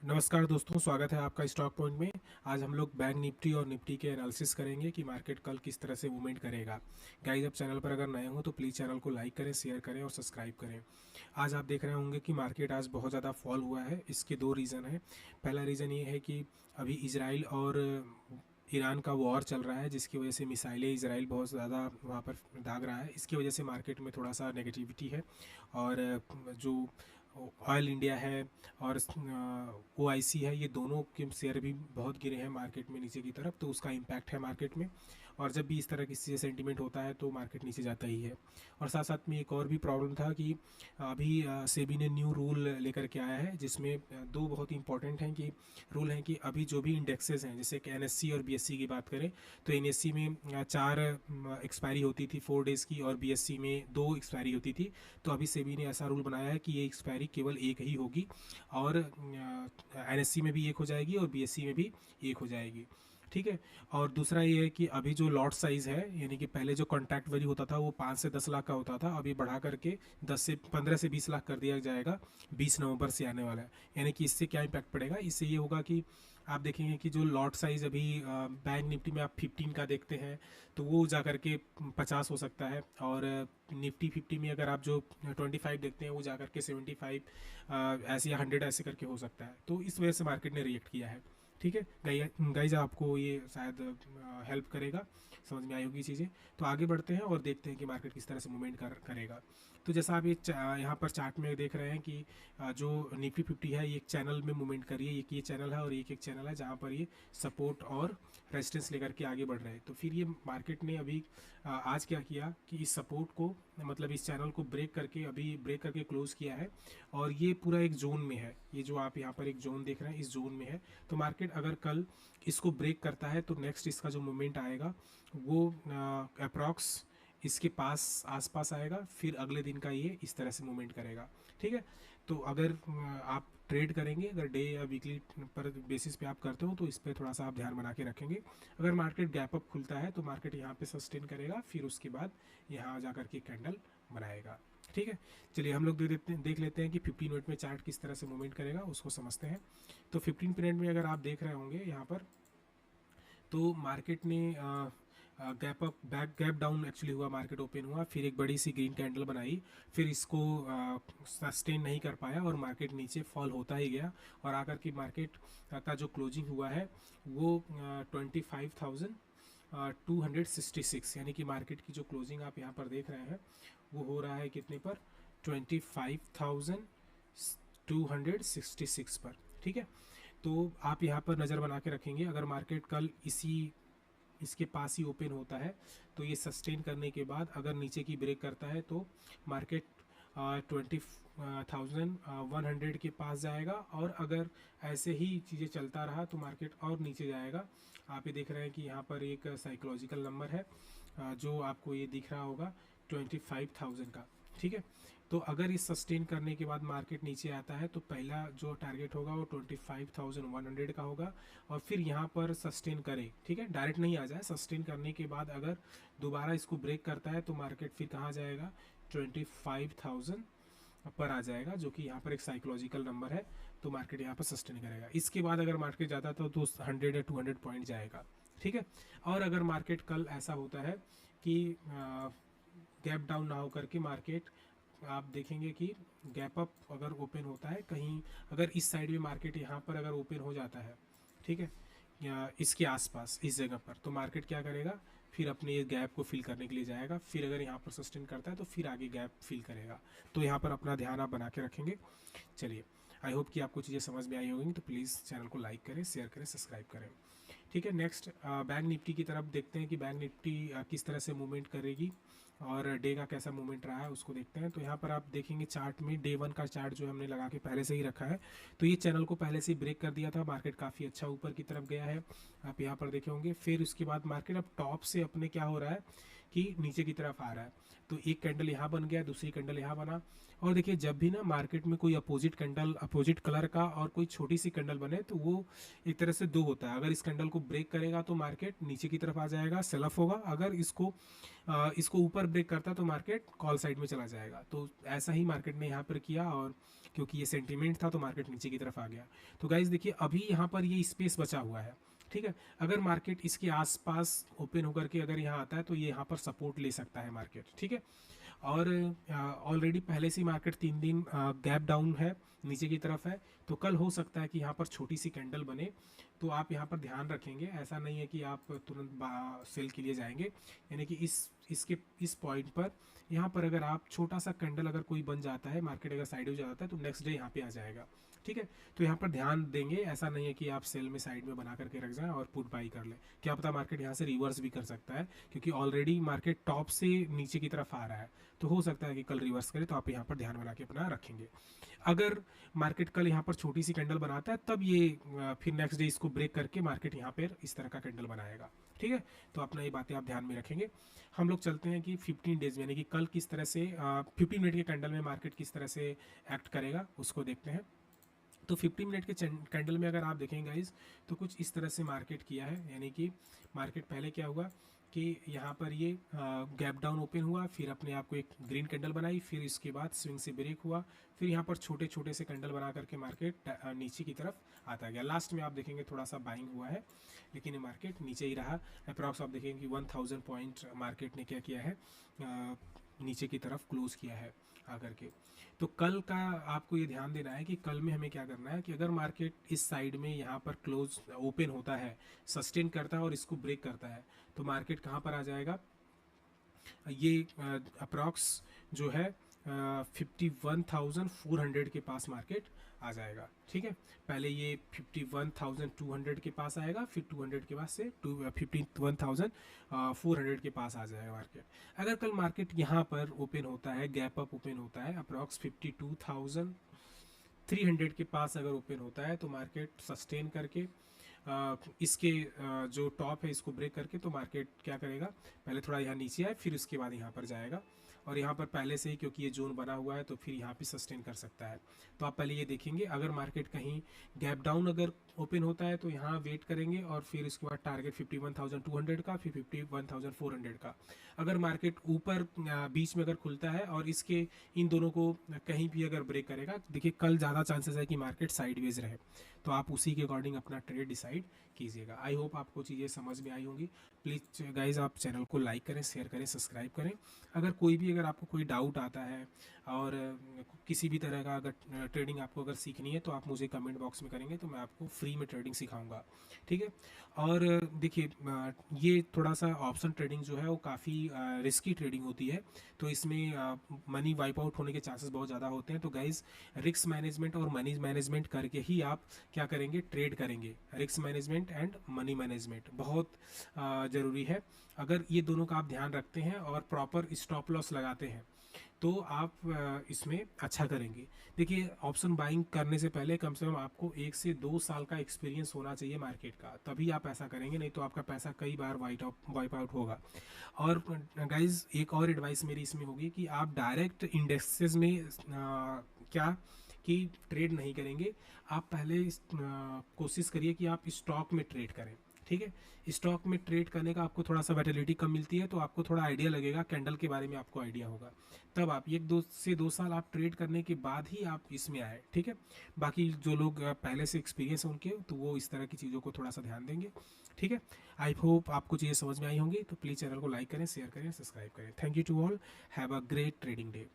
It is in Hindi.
नमस्कार दोस्तों, स्वागत है आपका स्टॉक पॉइंट में। आज हम लोग बैंक निफ्टी और निफ्टी के एनालिसिस करेंगे कि मार्केट कल किस तरह से मूवमेंट करेगा। गाइस, आप चैनल पर अगर नए हो तो प्लीज़ चैनल को लाइक करें, शेयर करें और सब्सक्राइब करें। आज आप देख रहे होंगे कि मार्केट आज बहुत ज़्यादा फॉल हुआ है। इसके दो रीज़न हैं। पहला रीज़न ये है कि अभी इजराइल और ईरान का वॉर चल रहा है, जिसकी वजह से मिसाइलें इजराइल बहुत ज़्यादा वहाँ पर दाग रहा है। इसकी वजह से मार्केट में थोड़ा सा नेगेटिविटी है। और जो ऑयल इंडिया है और OIC है, ये दोनों के शेयर भी बहुत गिरे हैं मार्केट में नीचे की तरफ, तो उसका इम्पैक्ट है मार्केट में। और जब भी इस तरह की चीज़ें सेंटीमेंट होता है तो मार्केट नीचे जाता ही है। और साथ साथ में एक और भी प्रॉब्लम था कि अभी सेबी ने न्यू रूल लेकर के आया है, जिसमें दो बहुत इंपॉर्टेंट हैं कि रूल हैं कि अभी जो भी इंडेक्सेस हैं, जैसे कि NSE और BSE की बात करें तो NSE में 4 एक्सपायरी होती थी 4 डेज़ की, और BSE में 2 एक्सपायरी होती थी। तो अभी सेबी ने ऐसा रूल बनाया है कि ये एक्सपायरी केवल एक ही होगी, और NSE में भी एक हो जाएगी और BSE में भी एक हो जाएगी। ठीक है। और दूसरा ये है कि अभी जो लॉट साइज़ है, यानी कि पहले जो कॉन्ट्रैक्ट वैल्यू होता था वो 5 से 10 लाख का होता था, अभी बढ़ा करके 15 से 20 लाख कर दिया जाएगा 20 नवंबर से आने वाला है। यानी कि इससे क्या इम्पैक्ट पड़ेगा, इससे ये होगा कि आप देखेंगे कि जो लॉट साइज़ अभी बैंक निफ्टी में आप 15 का देखते हैं तो वो जा करके 50 हो सकता है, और निफ्टी 50 में अगर आप जो 25 देखते हैं वो जा करके 75 ऐसे या 100 ऐसे करके हो सकता है। तो इस वजह से मार्केट ने रिएक्ट किया है। ठीक है गाइज, आपको ये शायद हेल्प करेगा, समझ में आई होगी चीज़ें। तो आगे बढ़ते हैं और देखते हैं कि मार्केट किस तरह से मूवमेंट करेगा। तो जैसा आप ये यहाँ पर चार्ट में देख रहे हैं कि जो निफ्टी 50 है ये एक चैनल में मूवमेंट कर रही है। एक ये चैनल है और एक चैनल है जहाँ पर ये सपोर्ट और रेजिस्टेंस लेकर के आगे बढ़ रहे हैं। तो फिर ये मार्केट ने अभी आज क्या किया कि इस सपोर्ट को, मतलब इस चैनल को ब्रेक करके क्लोज किया है, और ये पूरा एक जोन में है। ये जो आप यहाँ पर एक जोन देख रहे हैं, इस जोन में है। तो मार्केट अगर कल इसको ब्रेक करता है तो नेक्स्ट इसका जो मूवमेंट आएगा वो अप्रॉक्स इसके पास आसपास आएगा, फिर अगले दिन का ये इस तरह से मूवमेंट करेगा। ठीक है। तो अगर आप ट्रेड करेंगे, अगर डे या वीकली पर बेसिस पे आप करते हो तो इस पर थोड़ा सा आप ध्यान बना के रखेंगे। अगर मार्केट गैप अप खुलता है तो मार्केट यहाँ पे सस्टेन करेगा, फिर उसके बाद यहाँ जा करके कैंडल बनाएगा। ठीक है। चलिए हम लोग देख लेते हैं कि 15 मिनट में चार्ट किस तरह से मूवमेंट करेगा, उसको समझते हैं। तो 15 मिनट में अगर आप देख रहे होंगे यहाँ पर, तो मार्केट ने गैप डाउन एक्चुअली हुआ, मार्केट ओपन हुआ, फिर एक बड़ी सी ग्रीन कैंडल बनाई, फिर इसको सस्टेन नहीं कर पाया और मार्केट नीचे फॉल होता ही गया, और आकर की मार्केट का जो क्लोजिंग हुआ है वो 25,266, यानी कि मार्केट की जो क्लोजिंग आप यहाँ पर देख रहे हैं वो हो रहा है कितने पर, 25,266 पर। ठीक है। तो आप यहाँ पर नज़र बना के रखेंगे, अगर मार्केट कल इसके पास ही ओपन होता है तो ये सस्टेन करने के बाद अगर नीचे की ब्रेक करता है तो मार्केट 20,100 के पास जाएगा, और अगर ऐसे ही चीज़ें चलता रहा तो मार्केट और नीचे जाएगा। आप ये देख रहे हैं कि यहाँ पर एक साइकोलॉजिकल नंबर है जो आपको ये दिख रहा होगा 25,000 का। ठीक है। तो अगर इस सस्टेन करने के बाद मार्केट नीचे आता है तो पहला जो टारगेट होगा वो 25,100 का होगा, और फिर यहाँ पर सस्टेन करे। ठीक है, डायरेक्ट नहीं आ जाए, सस्टेन करने के बाद अगर दोबारा इसको ब्रेक करता है तो मार्केट फिर कहाँ जाएगा, 25,000 पर आ जाएगा, जो कि यहाँ पर एक साइकोलॉजिकल नंबर है। तो मार्केट यहाँ पर सस्टेन करेगा। इसके बाद अगर मार्केट जाता तो 100 या 200 पॉइंट जाएगा। ठीक है। और अगर मार्केट कल ऐसा होता है कि गैप डाउन ना हो करके मार्केट, आप देखेंगे कि गैप अप अगर ओपन होता है कहीं, अगर इस साइड में मार्केट यहाँ पर अगर ओपन हो जाता है, ठीक है, या इसके आसपास इस जगह पर, तो मार्केट क्या करेगा, फिर अपने ये गैप को फिल करने के लिए जाएगा। फिर अगर यहाँ पर सस्टेन करता है तो फिर आगे गैप फिल करेगा। तो यहाँ पर अपना ध्यान आप बना के रखेंगे। चलिए, आई होप कि आपको चीज़ें समझ में आई होंगी। तो प्लीज़ चैनल को लाइक करें, शेयर करें, सब्सक्राइब करें। ठीक है। नेक्स्ट बैंक निफ्टी की तरफ देखते हैं कि बैंक निफ्टी किस तरह से मूवमेंट करेगी और डे का कैसा मूवमेंट रहा है उसको देखते हैं। तो यहाँ पर आप देखेंगे चार्ट में डे 1 का चार्ट जो हमने लगा के पहले से ही रखा है, तो ये चैनल को पहले से ही ब्रेक कर दिया था, मार्केट काफ़ी अच्छा ऊपर की तरफ गया है, आप यहाँ पर देखे होंगे। फिर उसके बाद मार्केट अब टॉप से अपने क्या हो रहा है कि नीचे की तरफ आ रहा है। तो एक कैंडल यहाँ बन गया, दूसरी कैंडल यहाँ बना। और देखिए जब भी ना मार्केट में कोई अपोजिट कैंडल अपोजिट कलर का और कोई छोटी सी कैंडल बने तो वो एक तरह से दो होता है। अगर इस कैंडल को ब्रेक करेगा तो मार्केट नीचे की तरफ आ जाएगा, सेल ऑफ होगा। अगर इसको ऊपर ब्रेक करता तो मार्केट कॉल साइड में चला जाएगा। तो ऐसा ही मार्केट ने यहाँ पर किया, और क्योंकि ये सेंटीमेंट था तो मार्केट नीचे की तरफ आ गया। तो गाइज देखिए अभी यहाँ पर ये स्पेस बचा हुआ है, ठीक है। अगर मार्केट इसके आसपास ओपन होकर के अगर यहाँ आता है तो ये यहाँ पर सपोर्ट ले सकता है मार्केट, ठीक है। और ऑलरेडी पहले से मार्केट 3 दिन गैप डाउन है, नीचे की तरफ है। तो कल हो सकता है कि यहाँ पर छोटी सी कैंडल बने, तो आप यहाँ पर ध्यान रखेंगे। ऐसा नहीं है कि आप तुरंत सेल के लिए जाएंगे, यानी कि इस पॉइंट पर यहाँ पर अगर आप छोटा सा कैंडल अगर कोई बन जाता है, मार्केट अगर साइड हो जाता है तो नेक्स्ट डे यहाँ पे आ जाएगा, ठीक है। तो यहाँ पर ध्यान देंगे, ऐसा नहीं है कि आप सेल में साइड में बना करके रख जाएं और पुट बाई कर लें। क्या पता मार्केट यहाँ से रिवर्स भी कर सकता है, क्योंकि ऑलरेडी मार्केट टॉप से नीचे की तरफ आ रहा है। तो हो सकता है कि कल रिवर्स करे, तो आप यहाँ पर ध्यान बना के अपना रखेंगे। अगर मार्केट कल यहाँ पर छोटी सी कैंडल बनाता है तब ये फिर नेक्स्ट डे इसको ब्रेक करके मार्केट यहाँ पर इस तरह का कैंडल बनाएगा, ठीक है। तो अपना ये बातें आप ध्यान में रखेंगे। हम लोग चलते हैं कि 15 डेज यानी कि कल किस तरह से 15 मिनट के कैंडल में मार्केट किस तरह से एक्ट करेगा उसको देखते हैं। तो 15 मिनट के कैंडल में अगर आप देखेंगे गाइज तो कुछ इस तरह से मार्केट किया है, यानी कि मार्केट पहले क्या हुआ कि यहाँ पर ये गैप डाउन ओपन हुआ, फिर अपने आप को एक ग्रीन कैंडल बनाई, फिर इसके बाद स्विंग से ब्रेक हुआ, फिर यहाँ पर छोटे छोटे से कैंडल बना करके मार्केट नीचे की तरफ आता गया। लास्ट में आप देखेंगे थोड़ा सा बाइंग हुआ है, लेकिन ये मार्केट नीचे ही रहा। अप्रॉक्स आप देखेंगे कि 1000 पॉइंट मार्केट ने क्या किया है, नीचे की तरफ क्लोज किया है आकर के। तो कल का आपको ये ध्यान देना है कि कल में हमें क्या करना है कि अगर मार्केट इस साइड में यहाँ पर क्लोज ओपन होता है, सस्टेन करता है और इसको ब्रेक करता है, तो मार्केट कहाँ पर आ जाएगा, ये अप्रॉक्स जो है 51,400 के पास मार्केट आ जाएगा, ठीक है। पहले ये 51,200 के पास आएगा, फिर 200 के पास से 51,400 के पास आ जाएगा मार्केट। अगर कल मार्केट यहाँ पर ओपन होता है, गैप अप ओपन होता है, अप्रॉक्स 52,300 के पास अगर ओपन होता है, तो मार्केट सस्टेन करके इसके जो टॉप है इसको ब्रेक करके तो मार्केट क्या करेगा, पहले थोड़ा यहाँ नीचे आए, फिर उसके बाद यहाँ पर जाएगा। और यहाँ पर पहले से ही क्योंकि ये जोन बना हुआ है तो फिर यहाँ पे सस्टेन कर सकता है। तो आप पहले ये देखेंगे, अगर मार्केट कहीं गैप डाउन अगर ओपन होता है तो यहाँ वेट करेंगे, और फिर इसके बाद टारगेट 51,200 का, फिर 51,400 का। अगर मार्केट ऊपर बीच में अगर खुलता है और इसके इन दोनों को कहीं भी अगर ब्रेक करेगा, देखिए कल ज़्यादा चांसेस है कि मार्केट साइडवेज रहे, तो आप उसी के अकॉर्डिंग अपना ट्रेड डिसाइड कीजिएगा। आई होप आपको चीज़ें समझ में आई होंगी। प्लीज़ गाइज आप चैनल को लाइक करें, शेयर करें, सब्सक्राइब करें। अगर आपको कोई डाउट आता है और किसी भी तरह का अगर ट्रेडिंग आपको अगर सीखनी है तो आप मुझे कमेंट बॉक्स में करेंगे, तो मैं आपको फ्री में ट्रेडिंग सिखाऊंगा, ठीक है। और देखिए ये थोड़ा सा ऑप्शन ट्रेडिंग जो है वो काफ़ी रिस्की ट्रेडिंग होती है, तो इसमें मनी वाइप आउट होने के चांसेस बहुत ज़्यादा होते हैं। तो गाइज रिस्क मैनेजमेंट और मनी मैनेजमेंट करके ही आप क्या करेंगे, ट्रेड करेंगे। Risk management and money management बहुत ज़रूरी है। अगर ये दोनों का आप ध्यान रखते हैं और प्रॉपर स्टॉप लॉस लगाते हैं तो आप इसमें अच्छा करेंगे। देखिए ऑप्शन बाइंग करने से पहले कम से कम आपको 1 से 2 साल का एक्सपीरियंस होना चाहिए मार्केट का, तभी आप ऐसा करेंगे, नहीं तो आपका पैसा कई बार वाइप आउट होगा। और गाइज एक और एडवाइस मेरी इसमें होगी कि आप डायरेक्ट इंडेक्सेस में क्या कि ट्रेड नहीं करेंगे। आप पहले कोशिश करिए कि आप स्टॉक में ट्रेड करें, ठीक है। स्टॉक में ट्रेड करने का आपको थोड़ा सा वैटिलिटी कम मिलती है, तो आपको थोड़ा आइडिया लगेगा, कैंडल के बारे में आपको आइडिया होगा, तब आप 1 से 2 साल आप ट्रेड करने के बाद ही आप इसमें आए, ठीक है। बाकी जो लोग पहले से एक्सपीरियंस है उनके, तो वो इस तरह की चीज़ों को थोड़ा सा ध्यान देंगे, ठीक है। आई होप आपको चीज़ें समझ में आई होंगी। तो प्लीज़ चैनल को लाइक करें, शेयर करें, सब्सक्राइब करें। Thank you to all, have a great trading day.